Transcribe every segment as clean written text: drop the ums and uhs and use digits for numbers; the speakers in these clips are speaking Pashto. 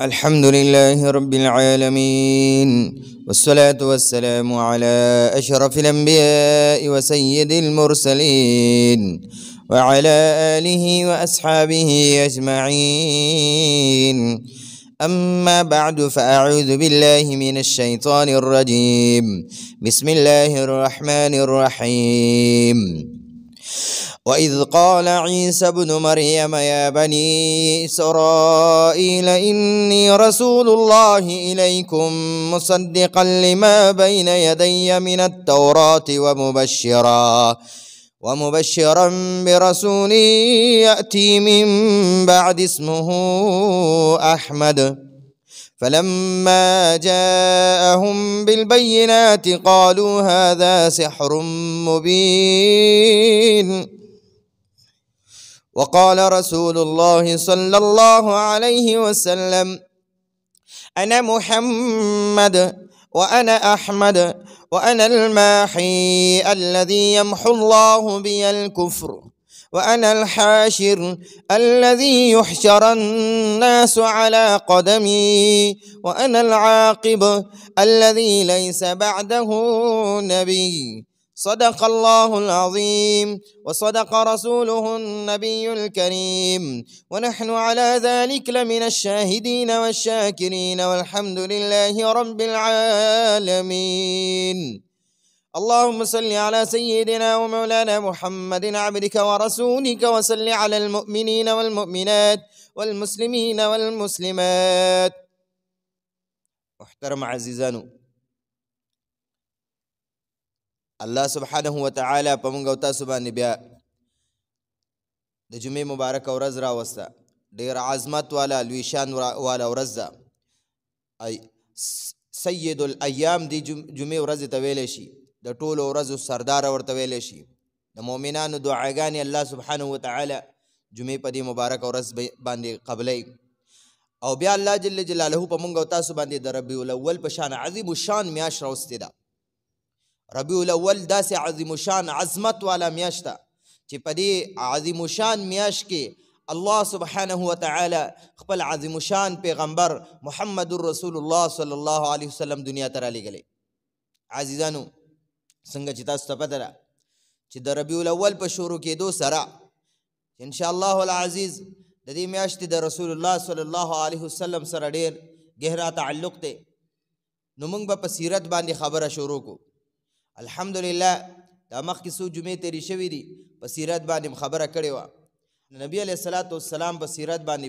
الحمد لله رب العالمين، والصلاة والسلام على أشرف الأنبياء وسيد المرسلين وعلى آله وأصحابه أجمعين. أما بعد، فأعوذ بالله من الشيطان الرجيم. بسم الله الرحمن الرحيم. وإذ قال عيسى ابن مريم يا بني إسرائيل إني رسول الله إليكم مصدقا لما بين يدي من التوراة ومبشرا برسول يأتي من بعد اسمه أحمد. فلما جاءهم بالبينات قالوا هذا سحر مبين. وقال رسول الله صلى الله عليه وسلم أنا محمد وأنا أحمد وأنا الماحي الذي يمحو الله بي الكفر، وأنا الحاشر الذي يحشر الناس على قدمي، وأنا العاقب الذي ليس بعده نبي. صدق الله العظيم وصدق رسوله النبي الكريم، ونحن على ذلك لمن الشاهدين والشاكرين، والحمد لله رب العالمين. اللهم صل على سيدنا ومولانا محمد عبدك ورسولك، وصل على المؤمنين والمؤمنات والمسلمين والمسلمات. محترم عزیزانو، الله سبحانه وتعالى په موږ او تاسو باندې بیا د جمعې مبارکه ورځ راوسته. ډېر عظمت والا لوی شان والا ورځ ده. سید الایام دی جمعې ورځې ته ویلی شي، د ټولو ورځو سردار ورته ویلی شي. د مؤمنانو دعاګانې الله سبحانه وتعالی جمعې په دې مبارکه ورځ باندې قبلوي. او بیا الله جل جلاله په موږ او تاسو باندې د ربیع الاول په شان عظیم الشان میاشت راوستې ده. ربیع الاول داسې عظیم الشان عظمت والا میاشت ده چې په دې عظیم الشان میاشت کې الله سبحانه وتعالی خپل عظیم الشان پیغمبر محمد رسول الله صلی الله علیه وسلم دنیا ته رالیږلی. عزیزانو، څنګه چې تاسو ته پته ده چې د ربیع الاول په شروع کېدو سره انشاءالله العزیز د دې میاشتې د رسول الله صلی الله علیه وسلم سره ډېر گهرا تعلق دی. نو موږ به په سیرت باندې خبره شروع کو. الحمدلله دا مخکې څو جمعې تېرې شوي دي، په سیرت باندې خبره کړې وه. نبی علیه الصلاة والسلام په سیرت باندې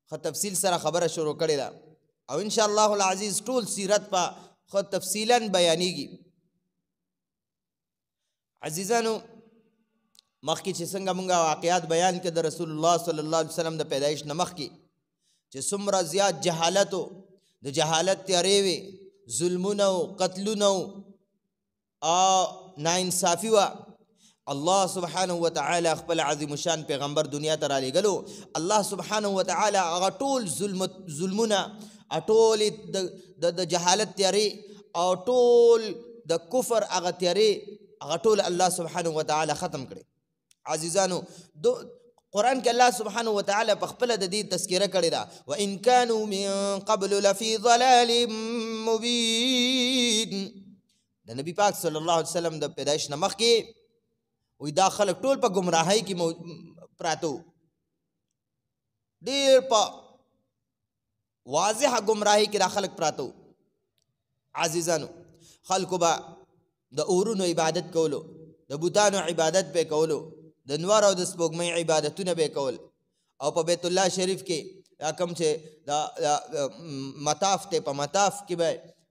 ښه تفصیل سره خبره شروع کړې ده، او انشاءالله العزیز ټول سیرت په ښه تفصیلا بیانېږي. عزیزانو، مخکې چې څنګه مونږ واقعات بیان کړه د رسول الله صلی الله علیه وسلم د پیدایش نه مخکې چې څومره زیات جهالت و، د جهالت تیارې وې، ظلمونه و، قتلونه و، ناانصافي وه. الله سبحانه وتعالی خپل عظیم الشان پیغمبر دنیا ته رالیږلو. الله سبحانه وتعالی هغه ټول ظلمونه، ټولې د جهالت تیارې او ټول د کفر هغه تیارې، هغه ټول الله سبحانه وتعالی ختم کړي. عزیزانو، قرآن کې الله سبحانه وتعالی په خپله د دې تذکره کړې ده، وَإِن كَانُوا مِن قَبْلُ لَفِي ضَلَالٍ مُبِينٍ. د نبی پاک صلی الله علیه وسلم د پیدایش نه مخکې وایي دا خلک ټول په ګمراهۍ کې پراته وو، ډېر په واضحه ګمراهۍ کې دا خلک پراته وو. عزیزانو، خلکو به د اورونو عبادت کولو، د بوتانو عبادت به کولو، د نور او د سپوږمۍ عبادتونه به کول، او په بیت الله شریف کې دا کوم چې د مطاف دی، په مطاف کې به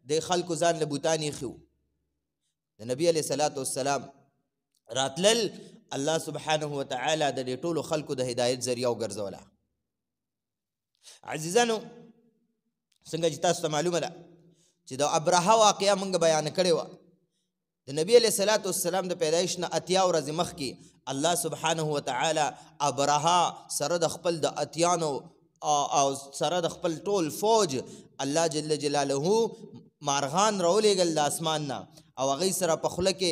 د خلکو ځان له بوتان ایښي وو. د نبی علیه صلات والسلام راتلل الله سبحانه وتعالی د دې ټولو خلکو د هدایت ذریعه وګرځوله. عزیزانو، څنګه چې تاسو ته معلومه ده چې د ابرهه واقعه موږ بیان کړې وه. د نبی علیه صلات والسلام د پیدایش نه 80 ورځې مخکې الله سبحانه وتعالی ابرهه سره د خپل د اتیانو او سره د خپل ټول فوج الله جل جلاله مارغان راولېږل د اسمان نه، او هغه سره په خوله کې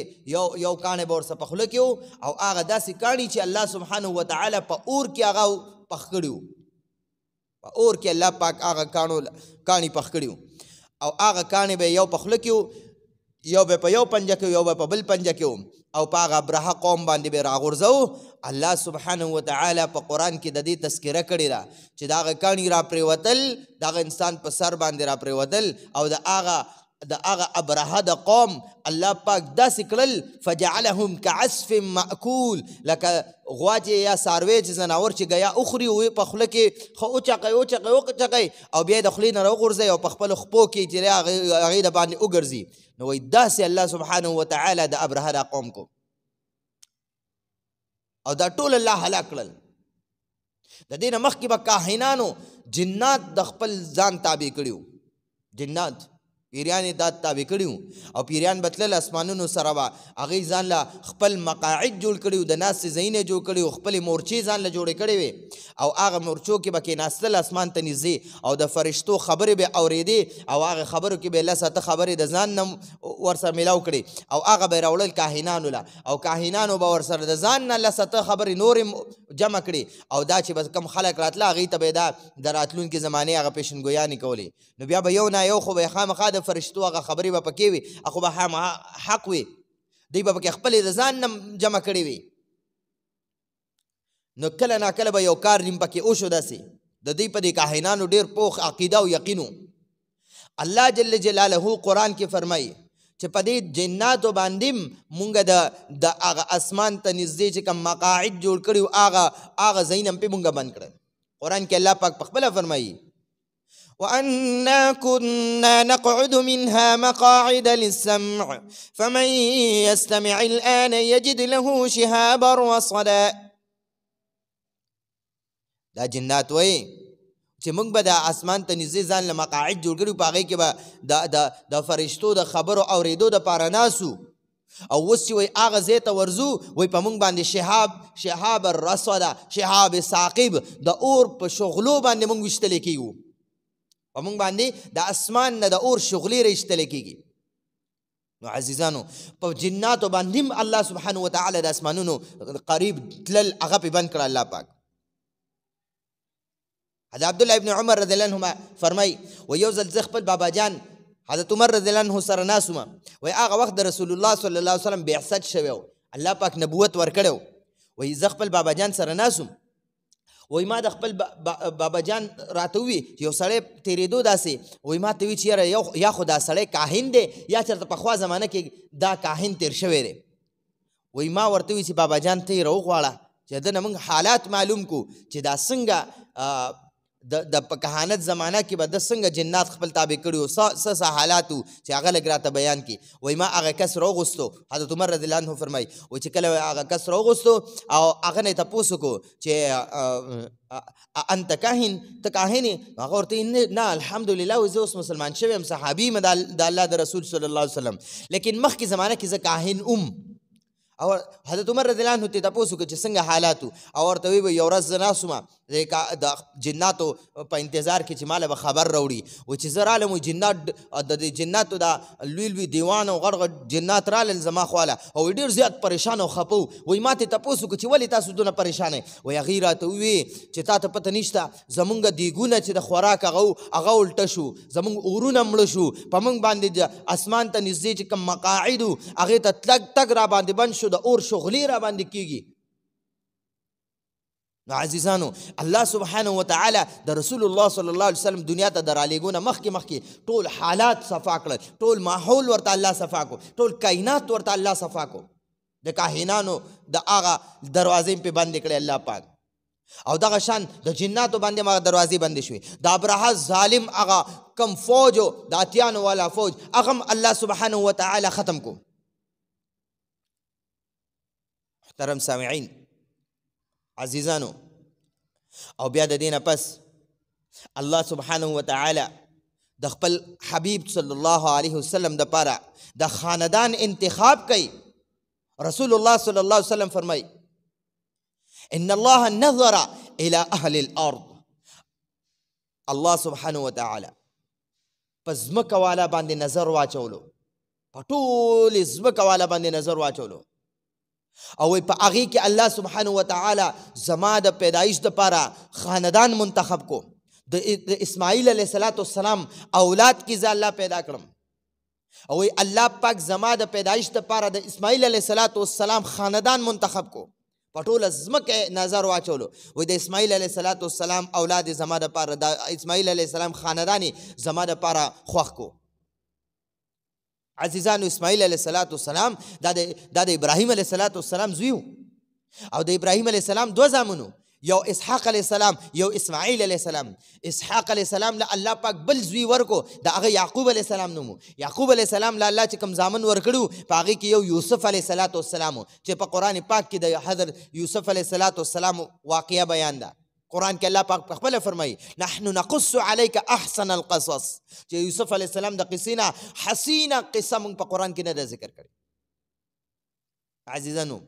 یو کاڼی به ورسره په خوله کې و، او هغه داسې کاڼي چې الله سبحانه وتعالی په اور کې هغه پخ کړي وو. په اور کې الله پاک هغه کاڼي پخ کړي او هغه کاڼي به یو په خوله کې یو به په یو پنجه کې یو به په بل پنجه کې او په هغه ابرهه قوم باندې به راغورځو. الله سبحانه وتعالی په قرآن کې د دې تذکره کړې ده چې د هغه کاڼي را پرېوتل د هغه انسان په سر باندې را پرېوتل او د هغه ابرهه د قوم الله پاک داسې کړل فجعلهم كعصف مأکول لکه غوا چې یا څاروی چې ځناور چې ګیا اخوري وي په خوله کې ښه وچقی او بیا یې د خولې نه راوغورځوي او په خپلو خپو کې چې هغې د باندې وګرځي. نو وایي داسې الله سبحانه وتعالی د ابرهه دا قوم کو او دا ټول الله هلاک کړل. د دې نه مخکې به کاهنانو جنات د خپل ځان تابع کړي وو. جنات پیریان یې دا تابع کړي وو او پیریان به تلل اسمانونو سره به هغوی ځان له خپل مقاعد جوړ کړي وو، د ناستې ځایونه جوړ کړي وو، خپلې مورچې ځان له جوړې کړې وې او هغه مورچو کې به کېناستل اسمان ته نږدې او د فرشتو خبرې به اورېدې او هغه خبرو کې به لس اته خبرې د ځان نه ورسره میلاو کړي او هغه به یې راوړل کاهنانو له او کاهنانو به ورسره د ځان نه لس اته خبرې نورې جمع کړي او دا چې به کم خلک راتله هغوی ته به یې دا د راتلونکې زمانې هغه پیشنګویانې کولې. نو بیا به یو نه یو خو به یې خامخا د فرشتو هغه خبرې به پکې وي خو به حق وي، دوی به پکې خپلې د ځان نه جمع کړې وي. نو کله ناکله به یو کار نیم پکې وشو داسې د دوی په دې کاهنانو ډېر پوخ عقیده او یقین و. الله جل جلاله قرآن کې فرمایي چې په دې جناتو باندې مونږ د هغه اسمان ته نږدې چې کوم مقاعد جوړ کړي وو هغه ځایونه هم پې مونږ بند کړل. قرآن کې الله پاک پخپله فرمایي وأنا كنا نقعد منها مقاعد للسمع فمن يستمع الآن يجد له شهابا رصدا. دا جنات وایي چې موږ به د اسمان ته نږدې ځان له مقاعد جوړ کړي په هغې کې به د فرشتو د خبرو اورېدو دپاره ناسو او اوس چې وایي هغه ځای ته ورځو وایي په موږ باندې شهاب الرصدا شهاب ثاقب د اور په شغلو باندې موږ ویشتلی کېږو. په موږ باندې د اسمان نه د اور شغلې راایستلی کېږي. نو عزیزانو په جناتو باندې هم الله سبحانه وتعالی د اسمانونو قریب تلل هغه پې بند کړه الله پاک. حضرت عبدالله ابن عمر رضی الله عنهما فرمایي و یو ځل زه خپل بابا جان حضرت عمر رضی الله عنه سره ناست وم وایي هغه وخت د رسول الله صلی الله علیه وسلم بعثت شوی و، الله پاک نبوت ورکړی و. وایي زه خپل بابا جان سره ناست وم وایي ما د خپل بابا جان راته ووي چې یو سړی تېرېدو داسې وایي ما ته وي چې یاره یا خو دا سړی کاهن دی یا چېرته پخوا زمانه کې دا کاهن تېر شوی دی. وایي ما ورته ووي چې بابا جان ته یې راوغواړه چې د نه موږ حالات معلوم کو چې دا څنګه د په کهانت زمانه کې به د څنګه جنات خپل تابع کړي وو، څه حالات وو چې هغه لږ راته بیان کړي. وایي ما هغه کس راوغوستو، حضرت عمر رضی الله عنه فرمایي وایي چې کله هغه کس راوغوستو او هغه نه یې تپوس وکړو چې انت کاهن ته کاهن یې؟ هغه ورته نه الحمدلله وایي زه اوس مسلمان شوی یم، صحابي یم د الله د رسول صلی الله علیه وسلم، لیکن مخکې زمانه کې زه کاهن او حضرت عمر رضی الله عنه ته تپوس وکړو چې څنګه حالات وو او ورته وایي یو ورځ زه ناست وم د جناتو په انتظار کې چې ماله به خبر راوړي. وایي چې زه رالم جنات د جناتو دا لوی لوی دیوان او غټ غټ جنات رالل زما خواله او ډېر زیات پریشان او خفه وو. وایي ما ته تپوس وکړو چې ولې تاسو دونه پریشان یې؟ وایي هغې راته وویې چې تا ته پته نشته زمونږ دیګونه چې د خوراک هغه الټه شو، زمونږ اورونه مړه شو، په موږ باندې د اسمان ته نږدې چې کوم مقاعد وو هغې ته تګ را باندې بند شو، د اور شغلې را باندې کېږي. نو عزیزانو الله سبحانه وتعالی د رسول الله صلی الله علیه وسلم دنیا ته د رالیږو نه مخکې ټول حالات صفا کړل، ټول ماحول ورته الله صفا کو، ټول کائنات ورته الله صفا کو. د کاهنانو د هغه دروازې پې بندې کړې الله پاک او دغه شان د جناتو باندې هغه دروازې بندې شوې. د ابرهه ظالم هغه کم فوج و د اتیانو والا فوج هغه هم الله سبحانه وتعالی ختم کو. محترم سامعین عزیزانو او بیا د دې نه پس الله سبحانه وتعالی د خپل حبیب صلی الله علیه وسلم دپاره د خاندان انتخاب کوي. رسول الله صلی الله علیه وسلم فرمایي ان الله نظر الى اهل الارض. الله سبحانه وتعالی په ځمکه والا باندې نظر واچولو، په ټولې ځمکه والا باندې نظر واچولو او په هغې کې الله سبحانه وتعالی زما د پیدایش دپاره خاندان منتخب کو، د اسماعیل علیه السلام اولاد کې زه الله پیدا کړم او الله پاک زما د پیدایش دپاره د اسماعیل علیه السلام خاندان منتخب کو په ټوله ځمکه نظر واچولو وایي د اسماعیل علیه السلام اولاد زما دپاره د اسماعیل علیه السلام خاندان زما دپاره خوښ کو عزیزانو اسماعیل علیه السلام دا د ابراهیم علیه السلام زوی او د ابراهیم علیه السلام دوه زامنو یو اسحاق علیه السلام یو اسماعیل علیه السلام اسحاق علیه السلام له الله پاک بل زوی ورکو د هغه یعقوب علیه السلام نومو یعقوب علیه السلام له الله چې کوم زامن ورکړو په هغې کې یو یوسف علیه السلام چې په قرآن پاک کې د حضرت یوسف علیه السلام واقعه بیان ده قرآن کې الله پاک خپله فرمایي نحن نقص علیک احسن القصص چې یوسف علیه السلام د قصې نه حسینه قصه موږ په قرآن کې نه ده ذکر کړې عزیزانو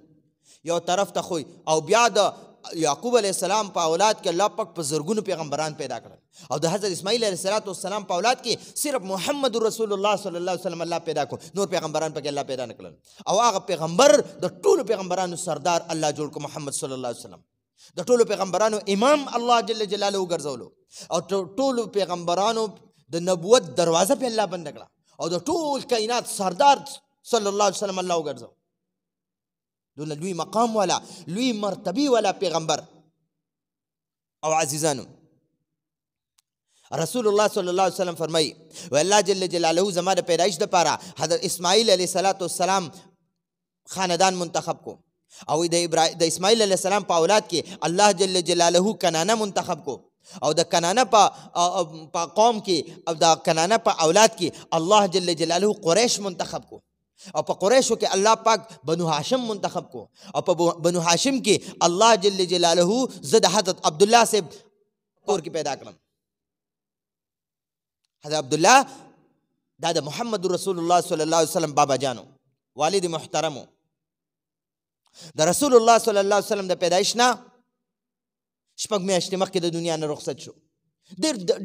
یو طرف ته خو او بیا د یعقوب علیه السلام په اولاد کې الله پاک په زرګونو پیغمبران پیدا کړل او د حضرت اسماعیل علیه السلام په اولاد کې صرف محمد رسول الله صلی الله علیه وسلم الله پیدا کو نور پیغمبران پکې الله پیدا نه کړل او هغه پیغمبر د ټولو پیغمبرانو سردار الله جوړ کو محمد صلی الله علیه وسلم د ټولو پیغمبرانو امام الله جل جلاله وګرځولو او ټولو پیغمبرانو د نبوت دروازه په الله بند کړه او د ټول کائنات سردار صلی الله علیه وسلم الله وګرځو دونه لوی مقام والا لوی مرتبی والا پیغمبر او عزیزانو رسول الله صلی الله علیه وسلم فرمایي و الله جل جلاله زما د پیدایش دپاره حضرت اسماعیل علیه السلام خاندان منتخب کو او د اسماعیل علیه السلام په اولاد کې الله جل جلاله کنانه منتخب کو او د کنانه په قوم کې او د کنانه په اولاد کې الله جل جلاله قریش منتخب کو او په قریشو کې الله پاک بنو هاشم منتخب کو او په بنو هاشم کې الله جل جلاله زه د حضرت عبدالله صاحب کور کې پیدا کړم حضرت عبدالله دا د محمد رسول الله صلی الله علیه وسلم بابا جانو والد محترمو د رسول الله صلی الله علیه وسلم د پیدایش نه شپږ میاشتې مخکې د دنیا نه رخصت شو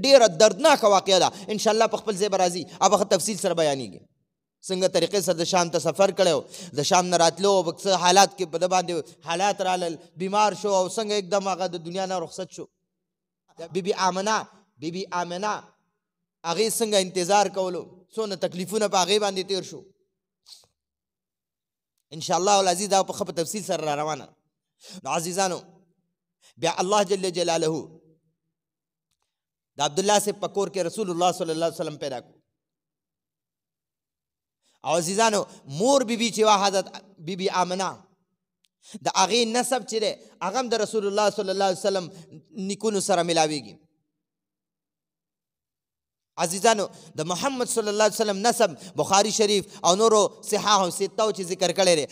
ډېره دردناکه واقعه ده انشاءالله په خپل ځای به راځي هغه تفصیل سره بیانېږي څنګه طریقې سره د شام ته سفر کړی د شام نه راتلو څه حالات کې په ده باندې حالات رالل بیمار شو او څنګه एकदम هغه د دنیا نه رخصت شو بیبي آمنه هغې څنګه انتظار کولو څونه تکلیفونه په هغې باندې تیر شو انشاءالله العزیز دا په ښه په تفصیل سره را روانه نو عزیزانو بیا الله جل جلاله د عبدالله صاحب په کور کې رسول الله صلی الله علیه وسلم پیدا کړو او عزیزانو مور بیبي چې وا حضرت بیبي آمنه د هغې نسب چې دی هغه هم د رسول الله صلی الله علیه وسلم نیکونو سره ملاویږي عزیزانو د محمد صلی الله علیه وسلم نسب بخاری شریف او نورو صحاح او ستاو چې ذکر کړی دی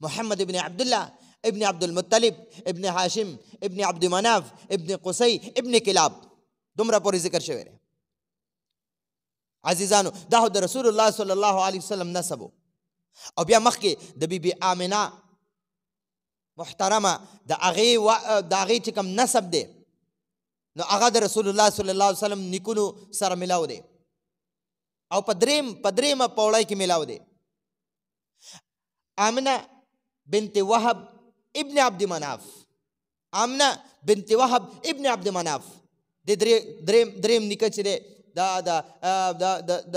محمد ابن عبدالله ابن عبد المطلب ابن هاشم ابن عبد مناف ابن قصی ابن کلاب دومره پورې ذکر شوی دی عزیزانو دا د رسول الله صلی الله علیه وسلم نسب او بیا مخکې د بیبي آمنه محترمه د هغې چې کوم نسب دی نو هغه د رسول الله صلی الله علیه وسلم نیکونو سره ملاو دی او په دریمه پوړی کې ملاو دی آمنه بنت وهب ابن عبد مناف آمنه بنت وهب ابن عبد مناف د دریم نیکه چې دی د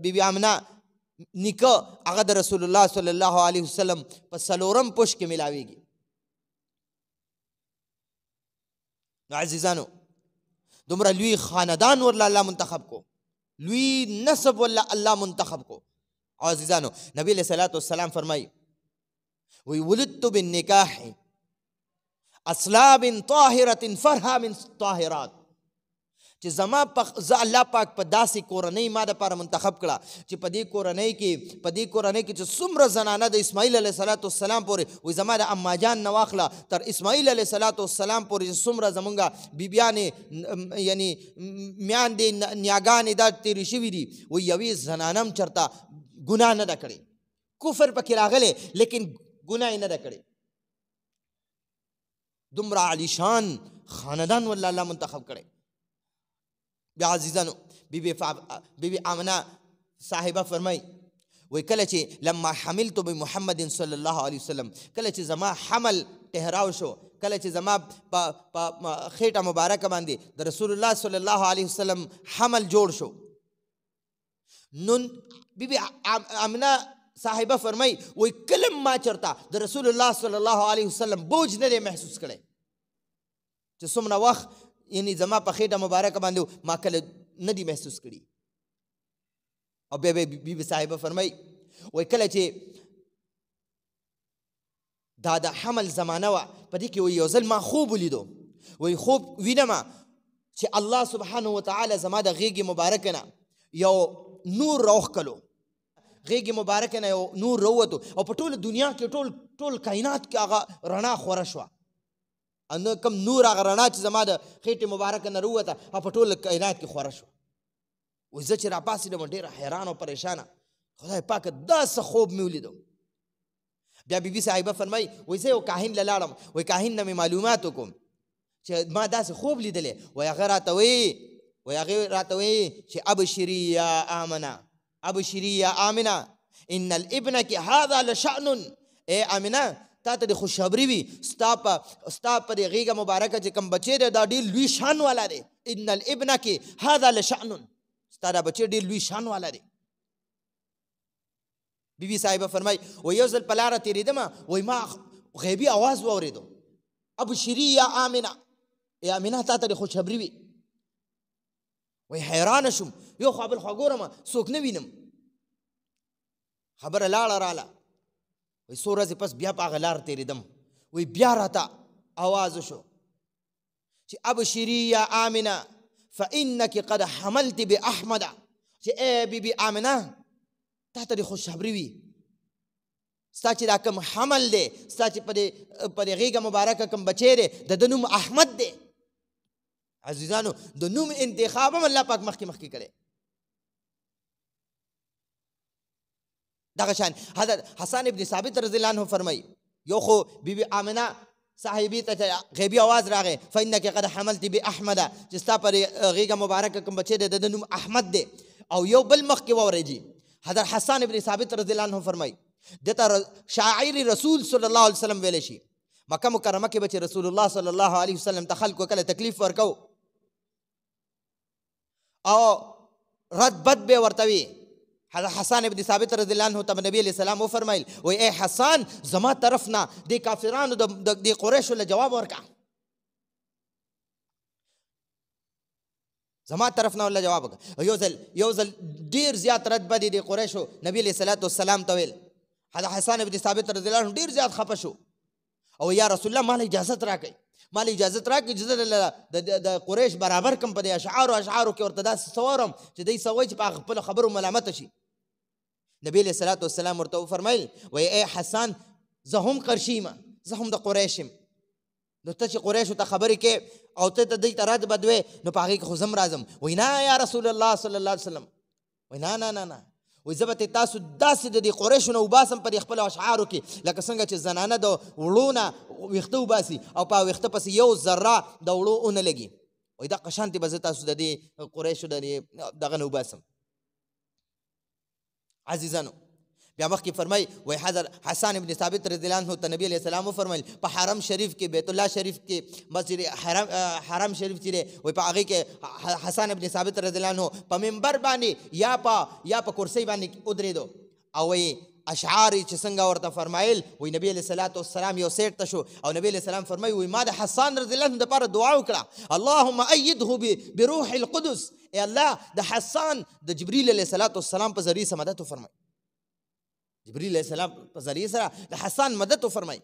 بیبي آمنه نیکه هغه د رسول الله صلی الله علیه وسلم په څلورم پوش کې ملاویږي نو عزیزانو دومره لوی خاندان ورله الله منتخب کو لوی نسب ورله الله منتخب کو عزیزانو نبی علیہ السلام فرمائی وی ولدت بالنکاح اصلاب طاهرة فرها من طاهرات چې زما زه الله پاک په داسې کورنۍ ما دپاره منتخب کړه چې په دې کورنۍ کې چې څومره زنانه د اسماعیل علیه السلام پورې وایي زما د اماجان نه واخله تر اسماعیل علیه السلام پورې چې څومره زمونږ بیبیانې یعنی میاندې نیاګانې دا تېرې شوي دي وایي یوې زنانه هم چېرته ګناه نه ده کړې کفر پکې راغلی لیکن ګناه یې نه ده کړې دومره عالیشان خاندان والله الله منتخب کړی بیا عزیزانو بیبي آمنه صاحبه فرمای وی کله چې لما حملت بمحمد صلی الله علیه وسلم کله چې زما حمل ټهراو شو کله چې زما په خېټه مبارکه باندې د رسول الله صلی الله علیه وسلم حمل جوړ شو نو بیبي امنه صاحبه فرمای وای کلم ما چرتا د رسول الله صلی الله علیه وسلم بوج نه دی محسوس کړي چې څومره وخت یعنی زما په خېټه مبارکه باندې ما کله نه دی محسوس کړي او بیا بیبي صاحبه فرمای وای کله چې دا د حمل زمانه وه په دې کې وایي یو ځل ما خوب ولیدو وایي خوب وینمه چې الله سبحانه وتعالی زما د غېږې مبارکه نه یو نور راوښکلو غېږې مبارکه نه یو نور راووتو او په ټوله دنیا کې ټول کائنات کې هغه رڼا خوره شوه نو کوم نور هغه رڼا چې زما د خېټې مبارکه نه راووته هغه په ټوله کائنات کې خوره شوه وایي زه چې راپاڅېدم ډېره حیران او پریشانه خدای پاکه داسې خوب مې ولیدو بیا بیبي صاحبه فرمای وای زه یو کاهن له لاړم وای کاهن نه مې معلومات وکړم چې ما داسې خوب لیدلی وای هغه راته وایي چې ابشري یا آمنه ابشري یا آمنه ان الابنک هذا لشأن ای آمنه تا ته د خوشخبري وي ستا په دې غېږه مبارکه چې کوم بچی دی دا ډېر لوی شان والا دی ان الابنک هذا لشأن ستا دا بچی ډېر لوی شان والا دی بیبي صاحبه فرمای و یو ځل په لاره تېرېدمه وایي ما غیبي اواز واورېدو ابشري یا آمنه ای آمنه تا ته د خوشخبري وي وایي حیرانه شوم یو خوا بل خوا ګورم څوک نه وینم خبره لاړه راله وایي څو ورځې پس بیا په هغه لار تېرېدم وایي بیا راته اواز وشو چې ابشري یا آمنه فانک قد حملت باحمد چې ای بیبي آمنه تا ته د خوشخبري وي ستا چې دا کوم حمل دی ستا چې په دې غېږه مبارکه کوم بچی دی د ده نوم احمد دی عزیزانو د نوم انتخاب هم الله پاک مخکې کړی دغه شان حضرت حسن ابن ثابت رضی الله عنه فرمایي یو خو بیبي آمنه صاحبي ته غیبي اواز راغی فانک قد حملت باحمد چې ستا په غېږه مبارکه کوم بچی دی د ده نوم احمد دی او یو بل مخکې واورېږي حضرت حسن ابن ثابت رضی الله عنه فرمای دته شاعر رسول صلی الله علیه وسلم ویل شي مکه مکرمه کې به رسول الله صلی الله علیه وسلم ته خلکو کله تکلیف ورکو او رد بد به ورته وي حضرت حسن ابن ثابت رضی الله عنه ته نبی علیہ السلام وفرمایل وای اے حسن زما طرف نه د کافرانو د قریشو له جواب ورکا زما طرف نه ولا جواب وکړه یو ځل ډېر زیات رد بدې د قریشو نبی علیه الصلاة والسلام ته ویل حضرت حسن ابن ثابت رضی الله عنه ډېر زیات خفه شو او یا رسول الله مال اجازت راکړئ چې زه د قریش برابر کم په دې اشعارو کې ورته داسې څه واورم چې دوی څه وایي چې په خپلو خبرو ملامته شي نبی علیه الصلاة والسلام ورته وفرمیل وایي ای حسن زه هم قرشي یم زه هم د قریش یم نو ته چې قریشو ته خبرې کې او ته دوی ته رد بد وې نو په هغې کې خو زه هم راځم وایي نه یا رسول الله صلی الله علیه وسلم وایي نه وایي زه به تاسو داسې د دې قریشو نه وباسم په دې خپلو اشعارو کې لکه څنګه چې زنانه د وړو نه ویښته وباسي او په ویښته پسې یو ذره د وړو ونه لګي وایي دغه شانتې به زه تاسو د دې قریشو د دغه نه وباسم عزیزانو بیا مخکې فرمای وای حضرت حسن ابن ثابت رضی الله عنه ته نبی علیہ السلام وفرمایل په حرم شریف کې بیت الله شریف کې مسجد حرم شریف چې دی وای په هغې کې حسن ابن ثابت رضی الله عنه په منبر باندې یا په کرسۍ باندې ودرېدو او وایي اشعار چې څنګه ورته فرمایل وای نبی علیہ الصلوۃ والسلام یو سیټ ته شو او نبی علیہ السلام فرمایي وای ما د حسن رضی الله عنه دپاره دعا وکړه اللهم ایده بروح القدس ای الله د حسن د جبریل علیہ الصلوۃ والسلام په ذریعه مدد وفرمایي جبریل علیہ السلام په ذریعه سره د حسن مدد وفرمایي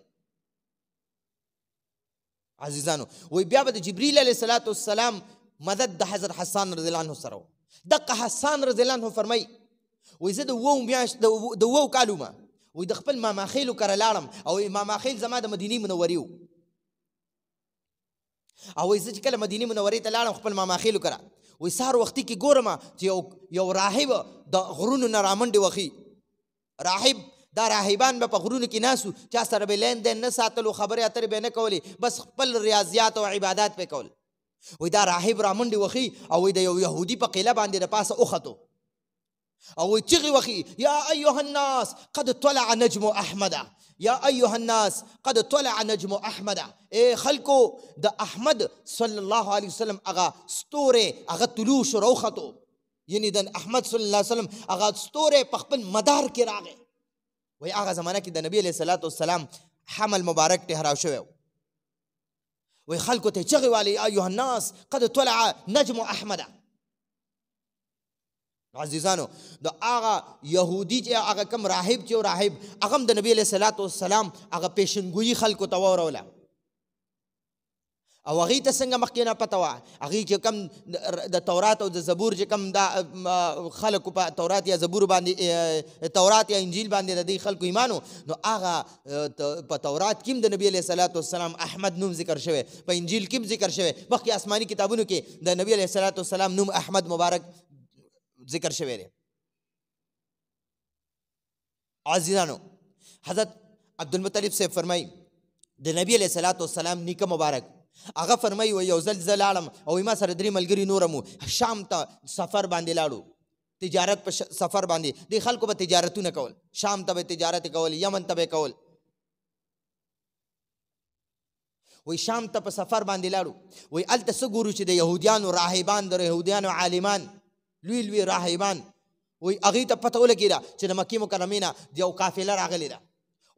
عزیزانو وای بیا به د جبریل علیہ الصلوۃ والسلام مدد د حضرت حسن رضی الله عنه سره دغه حسن رضی الله عنه فرمایي وای زه د وو کالو ما وای د خپل ماماخیلو کره لاړم او ماماخیل زما د مدینې منورې وو او وای زه چې کله مدینې منورې ته لاړم خپل ماماخیلو کره وای سهار وختي کې ګورم چې یو راهب د غرونو نه رامنډې وخي راهب دا راهبان به په غرونو کې ناسو چا سره به لین دین نه ساتلو خبرې اترې به نه کولې بس خپل ریاضیات او عبادات به کول وای دا راهب رامنډې وخي او وای د یو یهودي په قیله باندې د پاسه وختو او چغي وخي يا ايها الناس قد طلع نجم احمد، يا ايها الناس قد طلع نجم احمد. اے خلکو د احمد صلی الله علیه وسلم اغا ستوره اغا طلوع شو روختو، یعنی د احمد صلی الله علیه وسلم اغا ستوره په خپل مدار کې راغی. وای هغه زمانہ کې د نبی علیہ الصلوۃ والسلام حمل مبارک ټهراو شوی. وای خلکو ته چغي والی ایها الناس قد طلع نجم احمد. عزیزانو د هغه يهودي چې هغه کم راهب چې راهب هغه د نبی علیہ الصلوۃ والسلام هغه پیشنګوئی خلکو ته وروله، او هغه ته څنګه مخکې نه پته وه. هغه چې کم د تورات او د زبور چې کم دا خلکو په تورات یا زبور باندې تورات یا انجیل باندې د دې خلکو ایمانو، نو هغه په تورات کې د نبی علیہ الصلوۃ والسلام احمد نوم ذکر شوی، په انجیل کې ذکر شوی، مخکې آسماني کتابونو کې د نبی علیہ الصلوۃ والسلام نوم احمد مبارک ذکر شوی دی. عزیزانو حضرت عبدالمطلب صاحب فرمای د نبی علیہ الصلوۃ والسلام نیکه مبارک هغه فرمای و یو ځل زه لاړم او ما سره درې ملګري نورم شام ته سفر باندې لاړو، تجارت په سفر باندې د خلکو به تجارتونه کول، شام ته به تجارت کول، یمن ته به کول. وی شام ته په سفر باندې لاړو، وی الته څه ګورو چې د یهودیانو راهبان د یهودیانو عالمان لوی لوی راهبان، وی هغې ته پته ولګېده چې د مکې مکرمې نه د یو قافله راغلې ده.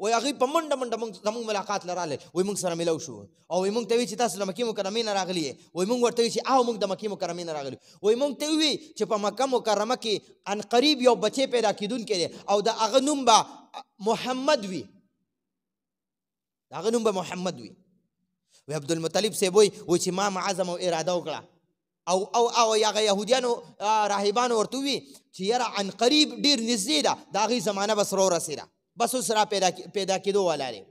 وی هغوی په منډه منډه زموږ ملاقات له راغلی، وی موږ سره ملو شو او وی موږ ته وی چې تاسو د مکې مکرمې نه راغلي یې. وی موږ ورته وی چې او موږ د مکې مکرمې نه راغلي. وی موږ ته وی چې په مکه مکرمه کې ان قریب یو بچی پیدا کېدونکی دی او د هغه نوم به محمد وي، د هغه نوم به محمد وي. وی عبدالمطلب صاحب وی چې ما عزم او اراده وکړه او هغه یهودیانو راهبانو ورته وی چې یاره عن قریب ډېر نږدې ده، د هغې زمانه بس رورسېده، بس اوس را پیدا کېدو والا دی.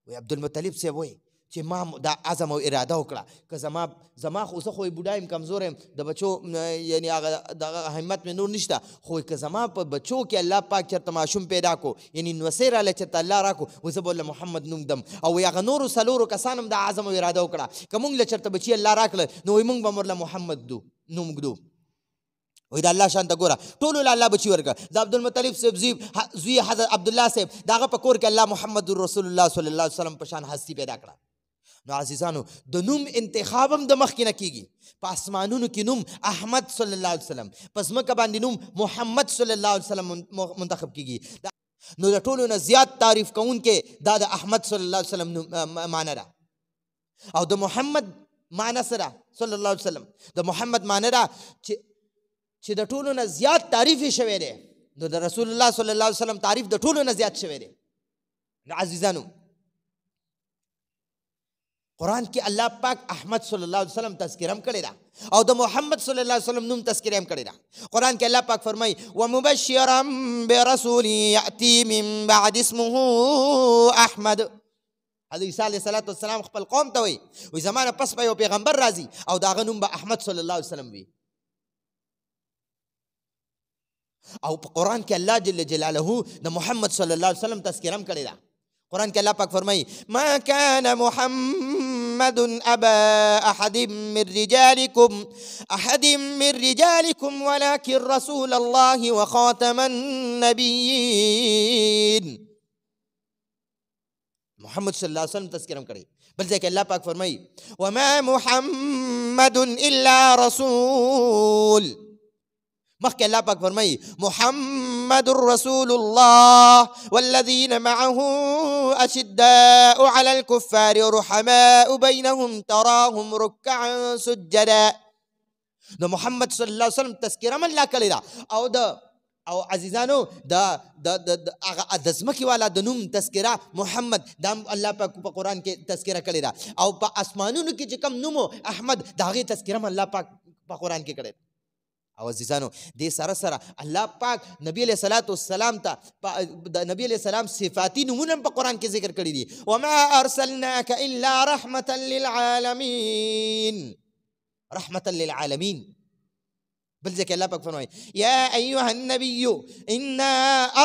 وی عبدالمطلب صاحب وی چې ما دا عزم او اراده وکړه که زما خو زه خو بوډا یم کمزور یم د بچو یعنی هغه دغه همت مې نور نشته، خو که زما په بچو کې الله پاک چېرته ماشوم پیدا کو یعنی نوسۍ راله چېرته الله راکو و زه به له محمد نوم دم. او هغه نورو څلورو کسانو هم دا عزم او اراده وکړه که موږ له چېرته بچي الله راکړه نو وایي موږ به ورله محمد نوم ږدو. وی دا الله شان ته ګوره ټولو له الله بچي ورکړه. د عبدالمطلب صاحب زوی حضرت عبدالله صاحب د هغه په کور کې الله محمد رسول الله صلی الله علیه وسلم په شان هستی پیدا کړه. نو عزیزانو د نوم انتخاب هم د مخکې نه کېږي. په اسمانونو کې نوم احمد صلی الله علیه وسلم، په ځمکه باندې نوم محمد صلی الله علیه وسلم منتخب کېږي. نو د ټولو نه زیات تعریف کوونکې دا د احمد صلی الله علیه وسلم معنی ده. او د محمد معنی څه ده صلی الله علیه وسلم؟ د محمد معنی ده چې د ټولو نه زیات تعریف یې شوی دی. نو د رسول الله صلی الله علیه وسلم تعریف د ټولو نه زیات شوی دی. عزیزانو قرآن کې الله پاک احمد صلی الله علیه وسلم تذکره هم کړې ده او د محمد صلی الله علیه وسلم نوم تذکره هم کړې ده. قرآن کې الله پاک فرمایي ومبشرا برسول یأتی من بعد اسمه احمد. حضرت عیسی علیه السلام خپل قوم ته وایي زمانه پس به یو پیغمبر راځي او د هغه نوم به احمد صلی الله علیه وسلم وي. او په قرآن کې الله جل جلاله د محمد صلی الله علیه وسلم تذکره هم کړې ده. قرآن کې الله پاک فرمایي ما كان محمد ابا احد من رجالكم ولكن رسول الله وخاتم النبيين. محمد صلی الله علیه وسلم تذکره هم کړې. بل ځای کې الله پاک فرمایي وما محمد الا رسول. مخکې الله پاک فرمایي محمد رسول الله والذين معه أشداء على الكفار رحماء بينهم تراهم ركعا سجدا. نو محمد صلی الله علیه وسلم تذکره من الله کړې ده او عزیزانو د ځمکې والا د نوم تذکره محمد دا الله پاک په قرآن کې تذکره کړې ده او په اسمانونو کې چې کوم نوم احمد د هغې تذکره من الله پاک په قرآن کې کړې. او عزیزانو دې سره سره الله پاک نبی علیہ الصلوۃ والسلام ته د نبی علیہ السلام صفاتی نمونه په قرآن کې ذکر کړي دي. وما ارسلناک الا رحمة للعالمین، رحمة للعالمین. بل ځکه الله پاک فرمایي یا ایها النبی انا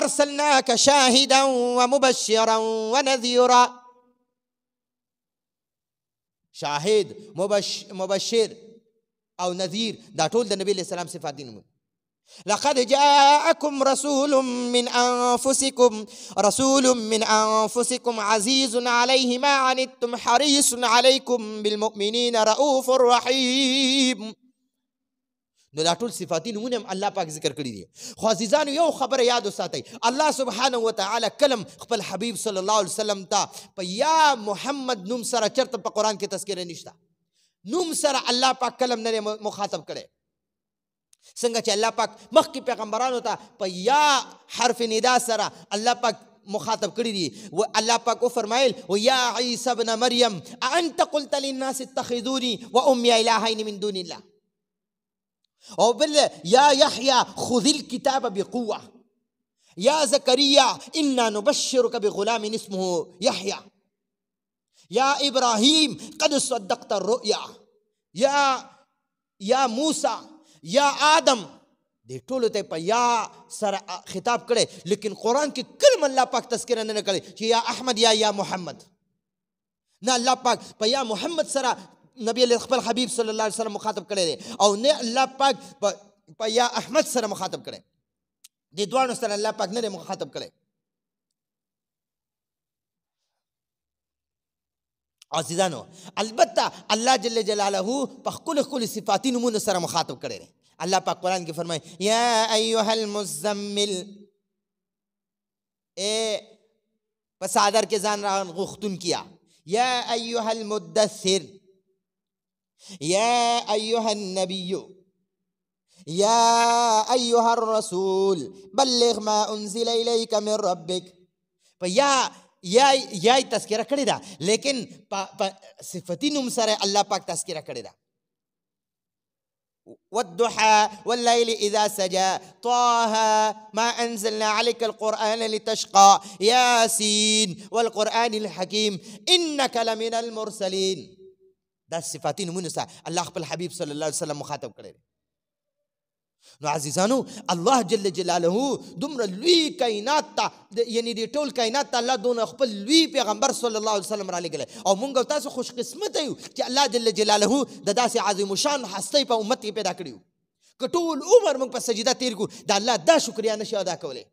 ارسلناک شاهدا ومبشرا ونذیرا. شاهد، مبشر او نذیر دا ټول د نبی علیہ السلام صفات دي. لقد جاءكم رسول من أنفسكم عزيز عليه ما عنتم حريص عليكم بالمؤمنين رؤوف رحيم. نو دا ټول صفاتي نمونه هم الله پاک ذکر کړی دي. خو عزیزانو یو خبره یاد وساتئ، الله سبحانه وتعالی کلم خپل حبیب صلی الله علیه وسلم ته په یا محمد نوم سره چرته په قرآن کې تذکره نشته. نوم سره الله پاک کلم نه مخاطب کړي. څنګه چې الله پاک مخکې پیغمبرانو ته په یا حرف ندا سره الله پاک مخاطب کړی دي. و الله پاک فرمایل و یا عیسی ابن مریم انت قلت للناس اتخذوني وامي الهین من دون الله. او بل یا یحیی خذ الكتاب بقوه یا زکریا انا نبشرك بغلام اسمه یحیی یا ابراهیم قد صدقت الرؤیا یا موسی یا آدم. دې ټولو ته په یا سره خطاب کړي، لیکن قرآن کې کلمه الله پاک تذکره نه کړي چې یا احمد یا محمد. نه، الله پاک په یا محمد سره نبی علیہ خپل حبیب صلی الله علیه وسلم مخاطب کړي دي، او نه الله پاک په یا احمد سره مخاطب کړي. دې دواړو سره الله پاک نه مخاطب کړي. عزیزانو البته الله جل جلاله په خپل صفاتي نمونه سره مخاطب کړي دي. الله پاک قرآن کې فرمایي یا ایها المزمل، اے په صادر کې ځان را غوښتون کیا. یا ایها المدثر، یا ایها النبی، یا ایها الرسول بلغ ما انزل الیک من ربک. په یا تذکره کړی ده، لیکن په صفتی نوم سره الله پاک تذکره کړی ده. والضحى والليل إذا سجى طه ما أنزلنا عليك القرآن لتشقى ياسين والقرآن الحكيم إنك لمن المرسلين. دا صفاتي نمونه سره الله خپل حبيب صلى الله عليه وسلم مخاطب کړی. نو عزیزانو الله جل جلاله دومره لوی کائنات ته، یعنی د ټول کائنات ته الله دونه خپل لوی پیغمبر صلی الله علیه وسلم را لېږلی، او مونږ تاسو خوش قسمته یو چې الله جل جلاله د داسې عظیم شان هستۍ په امت کې پیدا کړي. که ټول عمر مونږ په سجده تیر کړو د الله دا شکریا نشو ادا کولی.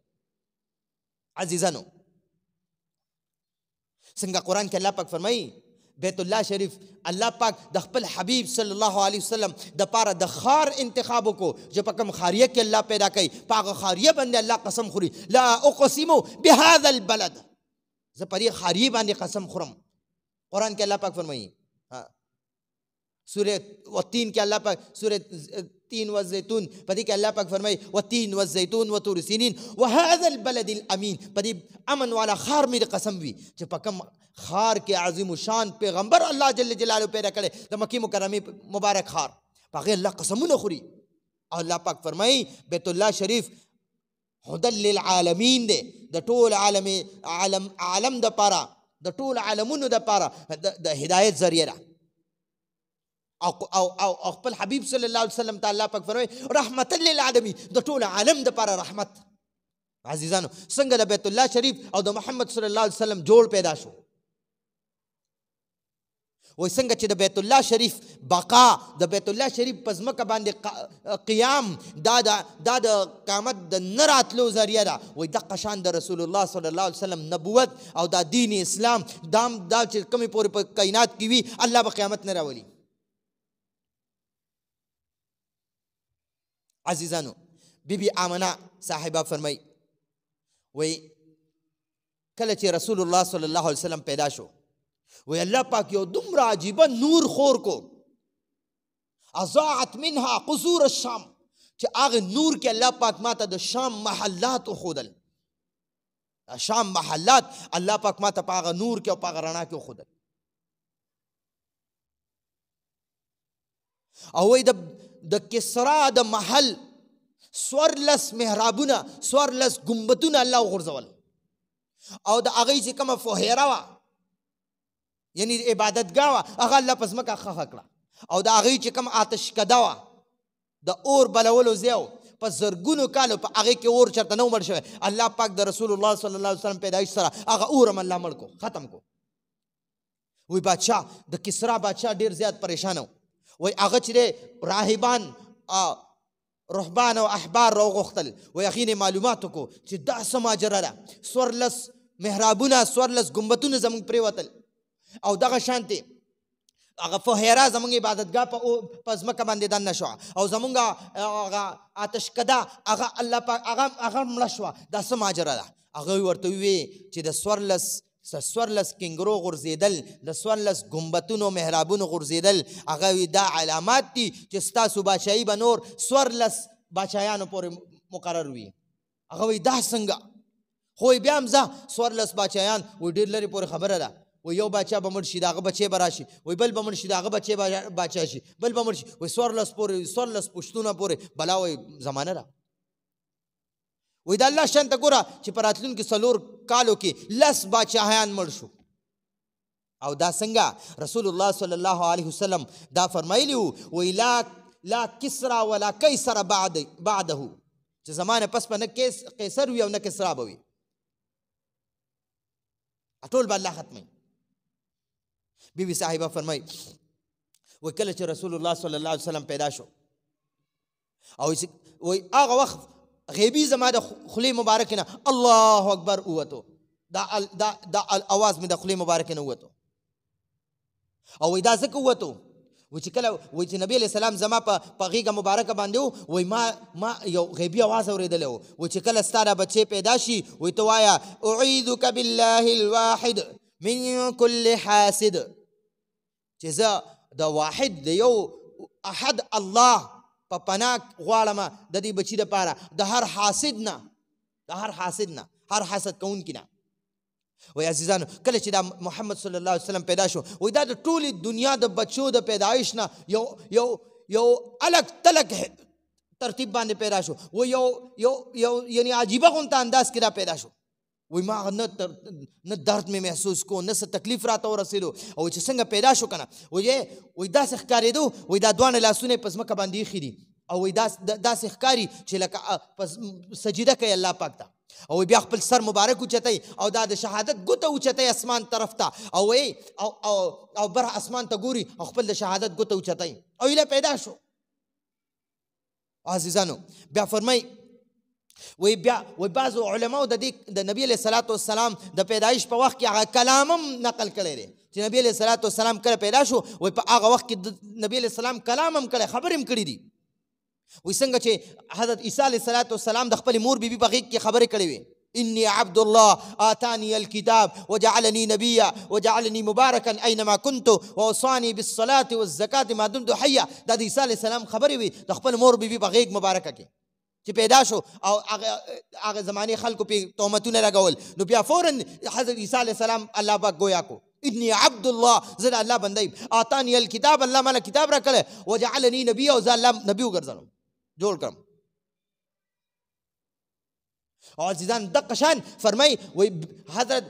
عزیزانو څنګه قرآن کې الله پاک فرمایي بیت الله شریف الله پاک د خپل حبیب صلی الله علیه وسلم د پاره د خار انتخاب کو چې په کوم خاریه کې الله پیدا کوي په هغه خاریه باندې الله قسم خوري. لا اقسم بهذا البلد، زه په دې خاریه باندې قسم خورم. قرآن کې الله پاک فرمایي سورة والتین کې الله پاک سورة تین والزیتون په دې کې الله پاک فرمایي والتین والزیتون وطور سینین وهذا البلد الامین. په دې امن والا خار مې قسم وي چې په کوم خار کې عظیم شان پیغمبر الله جل جلاله پیدا کړي د مکی مکرمه مبارک خار، په هغې الله قسمونه خوري. او الله پاک فرمایي بیت الله شریف هدى للعالمین دی، د ټول عالم د پاره، د ټول عالمونو د پاره د هدایت ذریعہ ده. او خپل حبیب صلی الله علیه وسلم ته الله پاک فرمایي رحمت للعالمین، د ټول عالم د پاره رحمت. عزیزانو څنګه د بیت الله شریف او د محمد صلی الله علیه وسلم جوړ پیدا شو، وای څنګه چې د بیت الله شریف بقا، د بیت الله شریف په ځمکه باندې قیام دا د قیامت د نه راتلو ذریعه ده. وای دقه شان د رسول الله صلی الله علیه وسلم نبوت او دا دین اسلام دا چې کومې پورې په کائنات کې وي الله به قیامت نه راولي. عزیزانو بی آمنه صاحبه فرمای وی کله چې رسول الله صلی الله علیه وسلم پیدا شو، وی الله پاک یو دومره عجیبه نور خور کو اضاعت منها قصور الشام، چې هغه نور کې الله پاک ماته د شام محلات وښودل. شام محلات الله پاک ماته په هغه نور کې او په هغه رڼا کې وښودل. او وی د کسرا د محل سورلس محرابونه، سورلس گنبدونه الله وغورځول، او د هغې چې کومه فهیره وه یعنی عبادتګاه وه هغه الله په ځمکه ښخه کړه، او د هغې چې کوم آتشکده وه د اور بلولو ځای و په زرګونو کالو په هغې کې اور چېرته نه و مړ شوی. الله پاک د رسول الله صلی الله علیه وسلم پیدایش سره هغه اور هم الله مړ کو، ختم کو. وی بادشاه د کسرا بادشاه ډېر زیات پریشانه و. وی هغه چې دی راهبان رهبان او احبار راوغوښتل وایي هغې نه معلومات وکړو چې دا څه ماجره ده 14 محرابونه 14 ګمبتونه زموږ پرېوتل او دغه شانتې هغه فهیره زموږ عبادتګاه په ځمکه باندې دننه شوه او زموږ هغه آتشکده هغه الله پاک هغه مړه شوه دا څه ماجره ده هغوی ورته وویې چې د 14 کنګرو غورځېدل د 14 ګمبتونو محرابونو غورځېدل هغه دا علامات دي چې ستاسو بادشاهي به نور 14 بادشاهیانو پورې مقرر وي هغه وایي دا څنګه خو بیا هم ځه 14 بادشاهیان وایي ډېر لرې پورې خبره ده وایي یو باچا به مړ شي د هغه بچی به راشي وایي بل به مړ شي د هغه بچی به باچا شي بل به مړ شي وایي 14 پوښتونه پورې بلا وایي زمانه ده وایي د الله شان ته ګوره چې په راتلونکي 4 کالو کې 10 بادشاهیان مړ شو او دا څنګه رسول الله صلی الله علیه وسلم دا فرمایلی وو وایي لا کسرا ولا قیصر بعده چې زمانه پس به نه قیصر وي او نه کسرا به وي ټول به الله ختموي بیبي صاحبه فرمایي وایي کله چې رسول الله صلی الله علیه وسلم پیدا شو او وایي هغه وخت غیبی زما د خولې مبارکې نه الله اکبر ووتو دا اواز مې د خولې مبارکې نه ووتو او وایي دا ځکه ووتو وایي چې کله وایي چې نبي علیه السلام زما په غېږه مبارکه باندې و وایي ما یو غیبي اواز اورېدلی و وایي چې کله ستا دا بچی پیدا شي وایي ته وایه اعیذک بالله الواحد من کل حاسد چې زه د واحد د یو احد الله په پناه غواړم د دې بچي دپاره د هر حاسد نه هر حسد کوونکي نه وایي عزیزانو کله چې دا محمد صلی الله علیه وسلم پیدا شو وایي دا د ټولې دنیا د بچو د پیدایش نه یو الګ تلګ ترتیب باندې پیدا شو و یو یعنی عجیبه غونته انداز کې را پیدا شو وایي ما نه درد مې محسوس کو نه څه تکلیف راته ورسېدو او چې څنګه پیدا شو که نه وایي داسې ښکارېدو وایي دا دواړه لاسونه یې په ځمکه باندې ایښي دي او وایي داسې ښکاري چې لکه سجده کوي الله پاک ته او بیا خپل سر مبارک اوچتوي او دا د شهادت ګوته اوچتوي اسمان طرف ته او وایي او بره اسمان ته ګوري او خپل د شهادت ګوته اوچتوي او ایله پیدا شو عزیزانو بیا فرمایي وی بعضو علماو د نبی علیه الصلاة والسلام د پیدایش په وخت کې هغه کلام هم نقل کړی دی چې نبی علیه الصلاة والسلام کله پیدا شو وی په هغه وخت کې د نبی علیه السلام کلام هم کړی خبرې هم کړي دي وی څنګه چې حضرت عیسی علیه الصلاة والسلام د خپلې مور بیبي په غېږ کې خبرې کړې وي إني عبد الله آتاني الكتاب وجعلني نبيا وجعلني مباركا أينما كنت وأوصاني بالصلاة والزكاة ما دمت حيا دا د عیسی علیه السلام خبرې وي د خپل مور بیبي په غېږ مبارکه کې چې پیدا شو او هغه زمانې خلکو پې تهمتونه لګول نو بیا فورا حضرت عیسی علیه السلام الله پاک گویا کو انی عبد الله زه د الله بنده یم آتانی الکتاب الله ماله کتاب را کړی وجعلني نبیا او زه الله نبي وګرځلم جوړ کړم او عزیزان دقه شان فرمای وی حضرت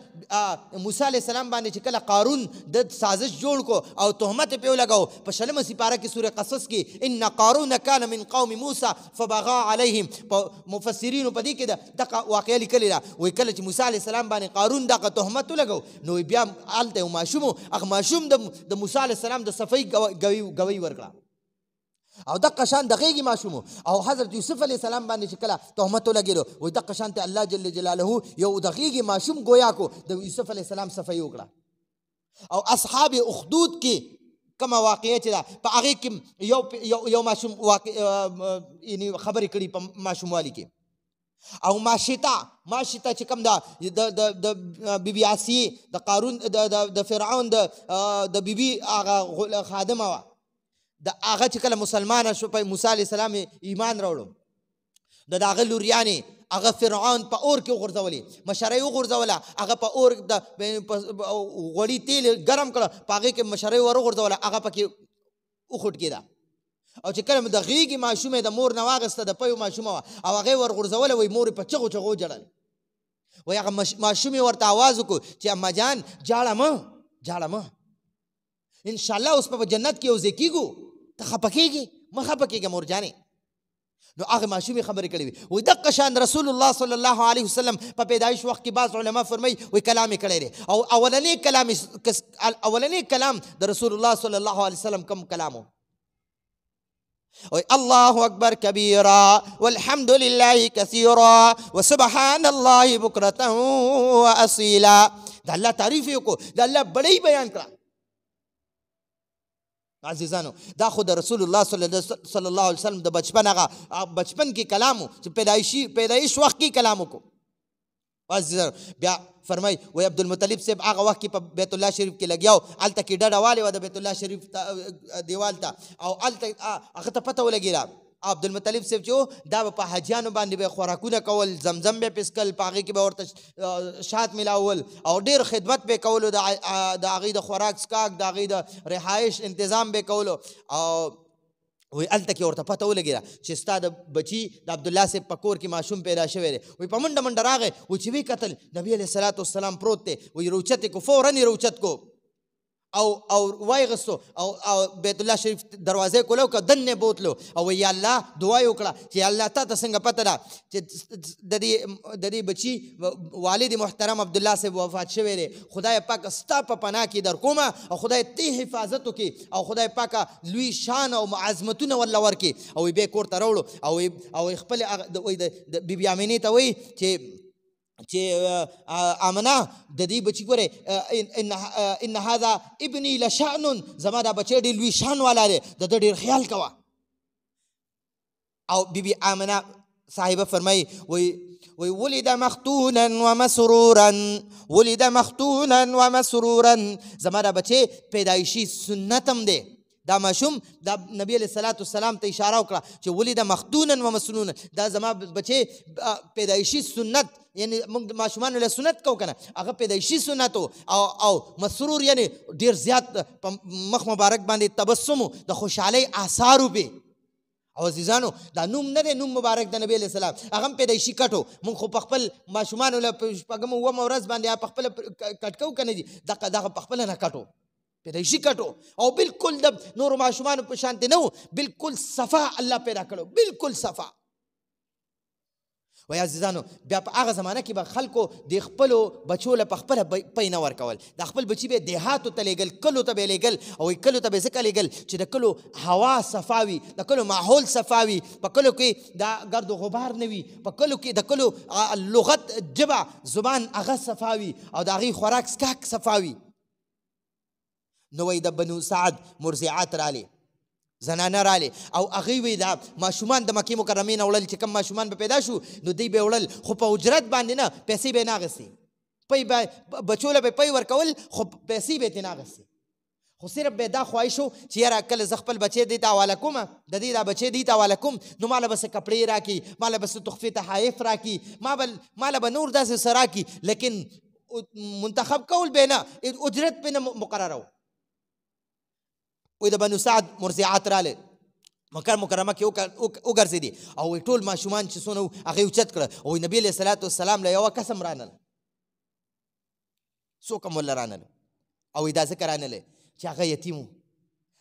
موسی علیه السلام باندې چې کله قارون د سازش جوړ کو او تهمت پې ولګاو په 20 سپاره کې سوره قصص کې ان قارون کان من قوم موسی فبغى عليهم مفسرین په دې کې دغه واقعه لیکلې ده وی کله چې موسی علیه السلام باندې قارون دغه تهمت ولګاو نو بیا هلته ماشوم هغه ماشوم د موسی علیه السلام د صفۍ ګوی ورکړه او دغه شان د غېږې ماشوم او حضرت یوسف علیه السلام باندې چې کله تهمت ولګېدو وایي دغه شان ته الله جل جلاله یو د غېږې ماشوم گویا کو د یوسف علیه السلام صفحه وکړه او اصحاب اخدود کې کومه واقعه چې ده په هغې کې یو ماشوم یعنی خبرې کړي په ماشوموالي کې او ماشیتا چې کوم ده د بیبي آسیې د قارون د فرعون د بیبي هغه خادمه وه د هغه چې کله مسلمانه شو په موسی علیه السلام ایمان راوړو د هغه لوریانې هغه فرعون په اور کې وغورځولې مشره یې وغورځوله هغه په اور د غوړي تیل ګرم کړه په هغې کې مشره یې ور وغورځوله هغه پکې وخوټ کېده او چې کله د غېږې ماشوم یې د مور نه واخېسته د پیو ماشومه وه او هغې ور غورځوله وایي مور یې په چغو چغو جړل وایي هغه ماشوم یې ورته آواز وکړو چې اما جان جاړه مه انشاءالله اوس په جنت کې یو ځای کېږو ته خفه کېږې مه خفه کېږه مور جانې نو هغه ماشومې خبرې کړې وي وایي دقه شان رسول الله صلی الله علیه وسلم په پیدایش وخت کې بعض علما فرمایي وایي کلام یې کړی دی او اولنی کلام د رسول الله صلی الله علیه وسلم کوم کلام و وی الله اکبر کبیرا والحمد لله کثیرا وسبحان الله بکرتا واصیلا. دا اللہ تعریف یې وکړو، دا الله بڑی بیان کړه. عزیزانو دا خو د رسول الله صلی الله علیه وسلم د بچپن هغه بچپن کې کلام و چې پیدایش وخت کې کلام وکړو. عزیزانو بیا فرمای وی عبدالمطلب صاحب هغه وخت کې په بیت الله شریف کې لګیا و، هلته کې ډډه والې وه د بیت الله شریف دیوال ته، او هلته هغه ته پته ولګېده عبدالمطلب صاحب چې و دا به په حاجیانو باندې به خوراکونه کول، زمزم به پسکل، په هغې کې به ورته شات ملاول او ډېر خدمت به کولو، د هغې د خوراک څښاک، د هغې د رهایش انتظام به کولو. او وی هلته کې ورته پته ولګېده چې ستا د بچي د عبدالله صاحب په کور کې ماشوم پیدا شوی دی. وی په منډه منډه راغی، وی چې وی کتل نبي علیه الصلاة والسلام پروت دی، وی روچت یې کو، فوراً یې روچت کو او وایغستو او بیت الله شریف دروازې کولو که دنې بوتلو او یا الله دعا یې وکړه چې الله تا ته څنګه پته ده چې د دې بچي والد محترم عبدالله صاحب وفات شوی دی، خدای پاک ستا په پناه کې در کومه او خدای تی حفاظت وکړي او خدای پاکه لوی شان او عظمتونه ورله ورکړي. او بیا کور ته راوړو او خپل د بیبي آمینې ته وایي چې آمنه د دې بچي ګورې ان هذا ابني لشأن، زما دا بچی ډېر لوی شان والا دی، د ده ډېر خیال کوه. او بیبي آمنه صاحبه فرمایي وی ولد مختونا ومسرورا، زما دا بچی پیدایشي سنتم دی. دا ماشوم دا نبی علیہ الصلوۃ والسلام ته اشاره وکړه چې ولد مختونا ومسنونا، دا زما بچی پیدایشي سنت، یعنی موږ ماشومانو له سنت کوو کنه، هغه پیدایشي سنت او مسرور یعنی ډیر زیات په مخ مبارک باندې تبسم د خوشحالۍ آثارو به. او عزیزانو دا نوم نه دی، نوم مبارک د نبی علیہ السلام، هغه هم پیدایشي کټو. موږ خو په خپل ماشومانو له شپږم اوومه ورځ باندې په خپله کټ کوو که نه دي، دغه په خپله نه کټو، پیدایشي کټو. او بالکل د نورو ماشومانو په شانتې نه و، بالکل صفا الله پیدا کړو، بالکل صفا. وای عزیزانو بیا په هغه زمانه کې به خلکو د خپلو بچو له په خپله پی نه ورکول، د خپل بچي به دیهاتو ته لیږل، کلو ته به یې لیږل. او کلو ته به یې ځکه لیږل چې د کلو هوا صفا وي، د کلو ماحول صفا وي، په کلو کې دا ګرد و غبار نه وي، په کلو کې د کلو لغت ژبه زبان هغه صفا وي او د هغې خوراک څښاک صفا وي. نو وی د بنو سعد مرضعات رالی، زنانه رالی، او هغوی وی دا ماشومان د مکې مکرمې نه وړل، چې کوم ماشومان به پیدا شو نو دوی به یې وړل، خو په اجرت باندې نه، پیسې به یې نه اخېستې، بچو له به پی ورکول خو پیسې به یې ترې نه اخېستې، خو صرف به دا خواهش و چې یاره کله زه خپل بچی دې ته حواله کومه، د دې دا بچی دې ته حواله کوم نو ماله به څه کپړې راکړي، ماله به څه تحفې تحایف راکړي، ماله به نور داسې څه راکړي، لیکن منتخب کول به نه، اجرت به نه مقرره و. وی د بنو سعد مرضعات رالی، مکه مکرمه کې وګرځېدي، او وی ټول ماشومان چې څونه وو هغې اوچت کړه. او نبي علیه الصلاة والسلام له یوه قسم رانله، څوک هم ورله رانله، او دا ځکه رانله چې هغه یتیم و،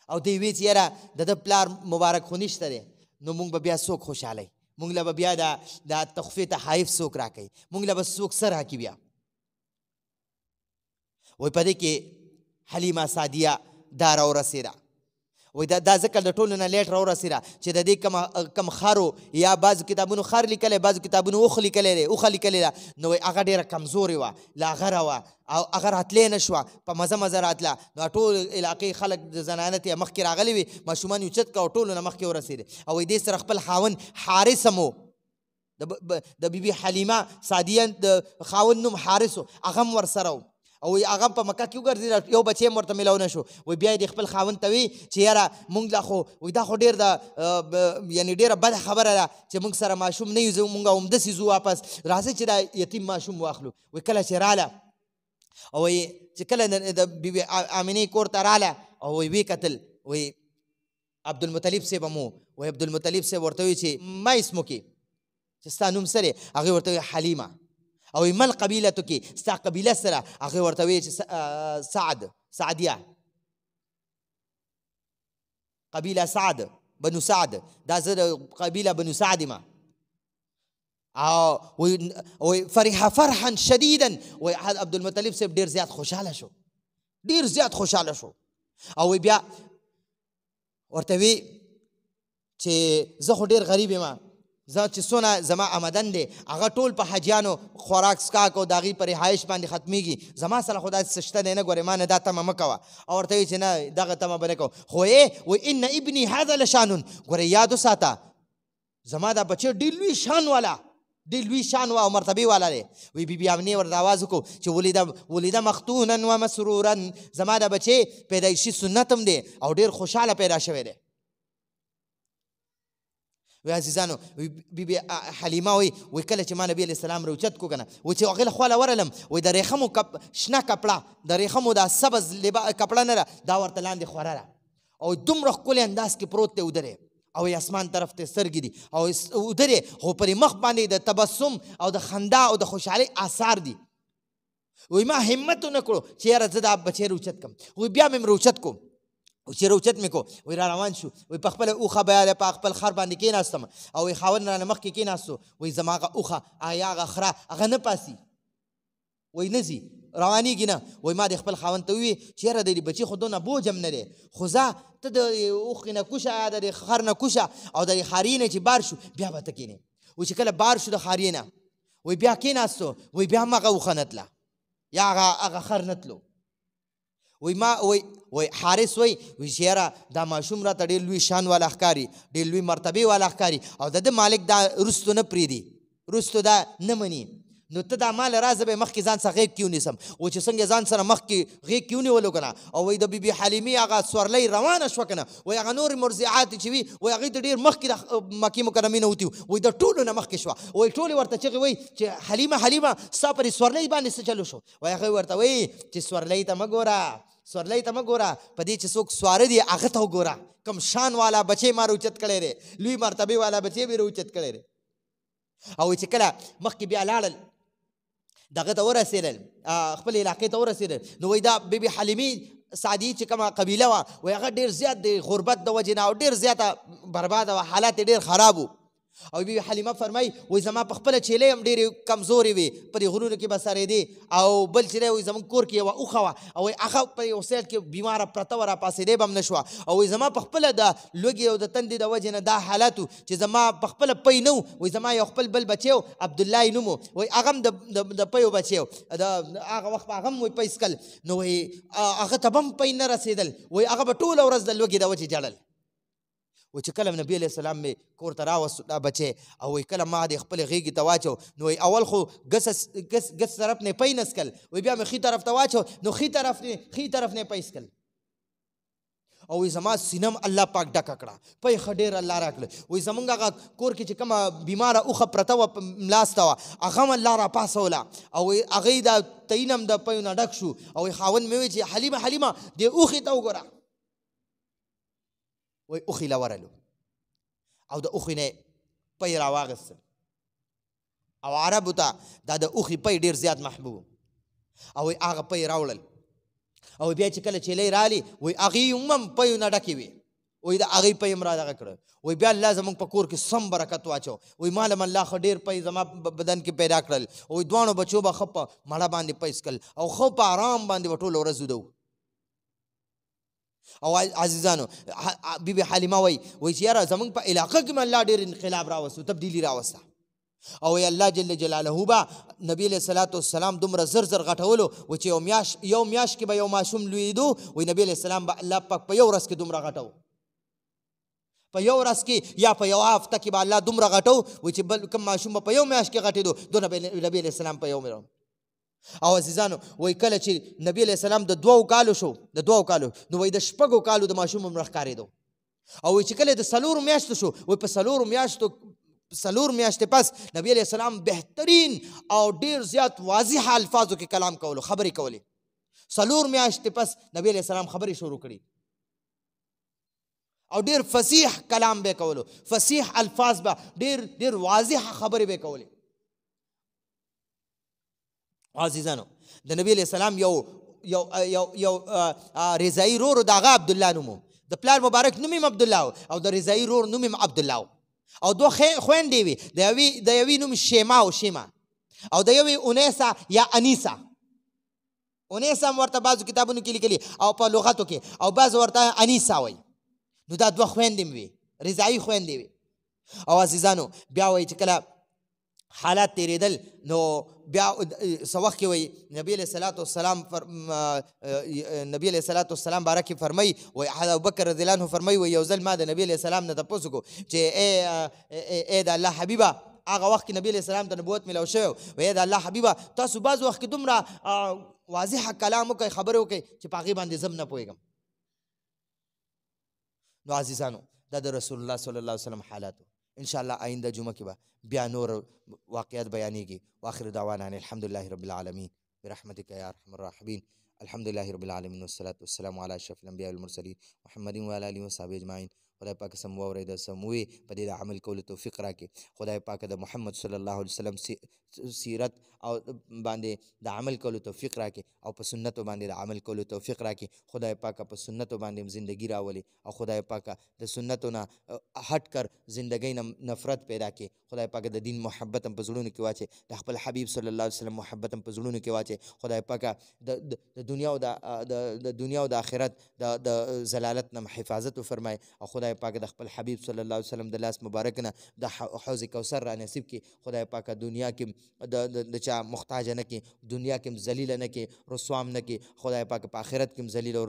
او دوی وی چې یاره د ده پلار مبارک خو نشته دی، نو موږ به بیا څوک خوشحالی، موږ له به بیا دا تحفې تحایف څوک راکوي، موږ له به څوک څه راکړي بیا. وی په دې کې حلیمه سعدیه دا راورسېده. وی دا ځکه د ټولو نه لیټ راورسېده چې د دې کم خرو یا بعضو کتابونو خر لیکلی، بعضو کتابونو اوښ لیکلی دی، اوښه لیکلې ده، نو وی هغه ډېره کمزورې وه، لاغره وه، او هغه راتلی نه شوه، په مزه مزه راتله. نو ټول علاقې خلک د زنانه ته مخکې راغلي وي، ماشومان یې اوچت کړه او ټولو نه مخکې ورسېدې. او وی دې سره خپل خاوند حارث هم و، د بیبي حلیمه سعدیه د خاوند نوم حارث و، هغه هم ورسره و. او هغه په مکه کې وګرځېده، یو بچی هم ورته میلاو نه شو. وی بیا یې د خپل خاوند ته وی چې یاره مونږ لا خو وی دا خو ډېر یعنې ډېره بده خبره ده چې مونږ سره ماشوم نه یو، مونږ همداسې ځو واپس، راځئ چې دا یتیم ماشوم واخلو. وی کله چې راله، او وی چې کله د بیبي آمینې کور ته راله، او وی کتل، وی عبدالمطلب صاحب هم و. وی عبدالمطلب صاحب ورته وی چې ما اسمکې، چې ستا نوم څه دی؟ هغې ورته وی حلیمه. او من قبیلتو کې، ستا قبیله سره؟ هغې ورته وی چې سعدیه، قبیله سعد، بنو سعد، دا زه د قبیله بنو سعد یم. او فرح فرحا شدیدا، وی عبدالمطلب صاحب ډېر زیات خوشحاله شو، ډېر زیات خوشحاله شو. او بیا ورته وی چې زه خو ډېر غریب یم، زه چې څونه زما آمدن دی هغه ټول په حاجیانو خوراک څښاک او د هغوی په رهایش باندې ختمیږي، زما سره خو داسې څه شته دی نه، ګورې ما نه دا تمه مه کوه. او ورته وایي چې نه دغه تمه به نه کوو. خو وایي ان ابني هذا لشانون، ګورې یاد وساته زما دا بچی ډېر لوی شان والا، ډېر لوی شان او مرتبې والا دی. وایي بیبي آمنې ورته آواز وکړو چې ولده مختونا و مسرورا، زما دا بچی پیدایشي سنت هم دی او ډېر خوشحاله پیدا شوی دی. وی عزیزانو بیبي حلیمه وی کله چې ما نبي علیه السلام روچت کو کنه وی چې هغې له خوا ورلم وی د ریخمو شنه کپړه د ریخمو دا سبز کپړه نه ده دا ورته لاندې خوره ده او دومره ښکلی انداز کې پروت دی ودرې او اسمان طرف ته سترګې دي او ودرې خو پرې مخ باندې د تبسم او د خندا او د خوشحالۍ آثار دي. وی ما همت ونه کړو چې یاره زه دا بچی روچت کړم. وی بیا مې روچت کو او چې روچت مې کو وی را روان شو وی په خپله اوښه به په خپل خر باندې کېناستم او وی خاوند رانه مخکې کېناستو وی زما هغه اوښه یا هغه خره هغه نه پاسي وی نه ځي روانېږي نه. وی ما د خپل خاوند ته وویل چې یاره د بچي خو دونه بوج هم نه دی خو ځه ته د اوښې نه کوشه یا د خر نه کوشه او د خاري نه چې بار شو بیا به ته کېنې. وی چې کله بار شو د خاري نه وی بیا کېناستو وی بیا هم هغه اوښه نه تله یا هغه خر نه تلو. وی ما وی حارث وی چې یاره دا ماشوم راته ډېر لوی شان والا ښکاري ډېر لوی مرتبې والا ښکاري او د ده مالک دا رستو نه پرېږدي رستو دا نه مني نو ته دا مال راځه به مخکې ځان سره غېږ کې ونیسم. و چې څنګه ځان سره مخکې غېږ کې ونیولو که نه او وایي د بیبي حلیمې هغه سورلۍ روانه شوه که نه وایي هغه نورې مرضعات چې وي وایي هغوی ته ډېر مخکې د مکې مکرمې نه وتي وایي د ټولو نه مخکې شوه. وایي ټولې ورته چغې وایي چې حلیمه ستا پرې سورلۍ باندې څه چلو شو. وایي هغوی ورته وایي چې سورلۍ ته مه ګوره سورلۍ ته مه ګوره په دې چې څوک سواره دي هغه ته وګوره کم شان والا بچی ما روچت کړی دی لوی مرتبې والا بچی مې روچت کړی دی. او چې کله مخکې بیا لاړل دغه ته ورسېدل خپل علاقې ته ورسېدل نو وایي دا بیبي حلیمې سعدي چې کومه قبیله وه وایي هغه ډېر زیات د غربت د وجې نه او ډېر زیاته برباده وه حالات یې ډېر خراب وو. او بیبي حلیمه فرمایي وایي زما په خپله چیلۍ هم ډېرې کمزورې وې په دې غرونو کې به سرېدې او بل چې دی وایي زموږ کور کې یوه اوښه وه او وایي هغه په یو سایډ کې بیماره پرته وه راپاڅېدی به هم نه شوه او وایي زما په خپله د لوږې او د تندې د وجې نه دا حالت و چې زما په خپله پی نه و. وایي زما یو خپل بل بچی و عبدالله یې نوم و وایي هغه هم د پیو بچی و د هغه وخت په هغه هم وایي پی څکل نو وایي هغه ته به هم پی نه رسېدل وایي هغه به ټوله ورځ د لوږې د وجې جړل. و چې کله نبي علیه السلام مې کور ته راوستو دا بچی او وایي کله ما د خپلې غېږې ته واچو نو وایي اول خو ګس طرف نه پی نه څکل وایي بیا مې ښي طرف ته واچو نو ښي طرف نه پی څکل او وایي زما سینه الله پاک ډکه کړه پی ښه ډېر الله راکړه. وایي زمونږ هغه کور کې چې کومه بیماره اوښه پرته وه ملاسته وه هغه هم الله راپاسوله او وایي هغې دا تعین هم د پیو نه ډک شو او وایي خاوند مې وایي چې حلیمه دې اوښې ته وګوره وایي اوښې له ورلو او د اوښې نه پی راواغېستل او عربو ته دا د اوښې پی ډېر زیات محبوب او وایي هغه پی راوړل او بیا چې کله چیلۍ رالي وایي هغې هم پیو نه ډکې وې وایي د هغې پی هم را دغه کړه. وایي بیا الله زموږ په کور کې سم برکت واچو. وایي ما له الله ښه ډېر پی زما بدن کې پیدا کړل. وایي دواړو بچو به ښه په مړه باندې پی څکل او ښه په آرام باندې به ټوله ورځ وده او عزیزانو بیبي حلیمه وایي چې یاره زموږ په علاقه کې مې الله ډېر انقلاب راوستو تبدیلي راوسته او وایي الله جل جلاله به نبي علیه الصلاة والسلام دومره زر غټولو و چې یو میاشت کې به یو ماشوم لویېدو وایي نبي علیه السلام به الله پاک په یو ورځ کې دومره غټو په یو ورځ کې یا په یو هفته کې به الله دومره غټو وایي چې بل کوم ماشوم به په یو میاشت کې غټېدو دونه به نبي علیه السلام په یو میاشت. او عزیزانو وایي کله چې نبي علیه السلام د 2 کالو شو د 2 کالو نو وایي د 6 کالو د ماشوم هم راښکارېدو او وایي چې کله د 4 میاشتو شو وایي په 4 میاشتې پس نبي علیه السلام بهترین او ډېر زیات واضح الفاظو کې کلام کولو خبرې کولې 4 میاشتې پس نبي علیه السلام خبرې شروع کړي او ډېر فصیح کلام به کولو فصیح الفاظ به ډېر واضح خبرې به کولې. عزیزانو د نبی علیه السلام یو رضایي رور د هغه عبدالله نوم و د پلار مبارک نوم یې عبدالله او د رضایي رور نوم یې عبدالله او 2 خویندې وې د یوې نوم شیما او د یوې اونیسا یا انیسا اونیسا هم ورته بعضو کتابونو کې لیکلي او په لغتو کې او بعض ورته انیسا وایي نو دا 2 خویندې مې وې رضایي خویندې وي. او عزیزانو بیا وایي چې کله حالات تیریدل نو بیا څه وخت کې وایي نبي علیه صلات والسلام باره کې فرمایي وایي ابوبکر رضی الله عنه فرمایي وایي یو ځل ما د نبي علیه السلام نه تپوس وکړو چې ای د الله حبیبه هغه وخت کې نبي علیه السلام ته نبوت میلاو شوی وایي د الله حبیبه تاسو بعض وخت کې دومره واضحه کلام وکړئ خبرې وکړئ چې په هغې باندې زه هم نه پوهېږم. نو عزیزانو دا د رسول الله صلی الله علیه وسلم حالاتو. ان شاء الله آینده جمعه کې به بیا نور واقعیات بیانېږي. واخر دعوانا ان الحمد لله رب العالمین برحمتك یا ارحم الراحمین. الحمد لله رب العالمین والصلاة والسلام علی اشرف الانبیاء والمرسلین محمد وعلى آله وصحبه اجمعین. خدای پاک سم واورېده سم ووې په دې د عمل کولو توفیق راکړي. خدای پاک د محمد صلی الله علیه وسلم سیرت او باندې د عمل کولو توفیق راکړي او په سنتو باندې د عمل کولو توفیق راکړي. خدای پاک په سنتو باندې زندگی راولي او خدای پاک د سنتو نه هټ کر زندګۍ نه نفرت پیدا کړي. خدای پاک د دین محبت هم په زړونو کې واچي، د خپل حبیب صلی الله علیه وسلم محبت هم په زړونو کې واچي. خدای پاک د دنیا او د آخرت د زلالت نه حفاظت وفرمایي او خدای پاک د خپل حبیب صلی الله علیه وسلم د لاس مبارک نه د حوض کوثر را نصیب کړي. خدای پاک دنیا کې د چا محتاج نه کړي، دنیا کې هم ذلیل نه کړي، رسوام نه کړي. خدای پاک په آخرت کې هم ذلیل او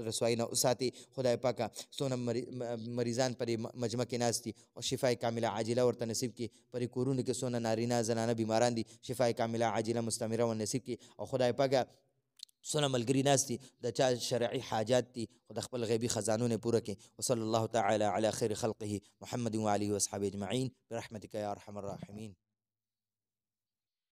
رسوایی نه وساتي. خدای پاک څونه مریضان پرې مجمع کې ناست دي او شفای کامله عاجله ورته نصیب کړي. پرې کورونو کې څونه نارینه زنانه بیماران دي، شفای کامله عاجله مستمره ور نصیب کړي. او خدای پاک څونه ملګري ناست دي د چا شرعي حاجات دي خو د خپل غیبي خزانو نه پوره کړي. وصلی الله تعالی علی خیر خلقه محمد وعلیه واصحابه اجمعین برحمتک یا ارحم الراحمین.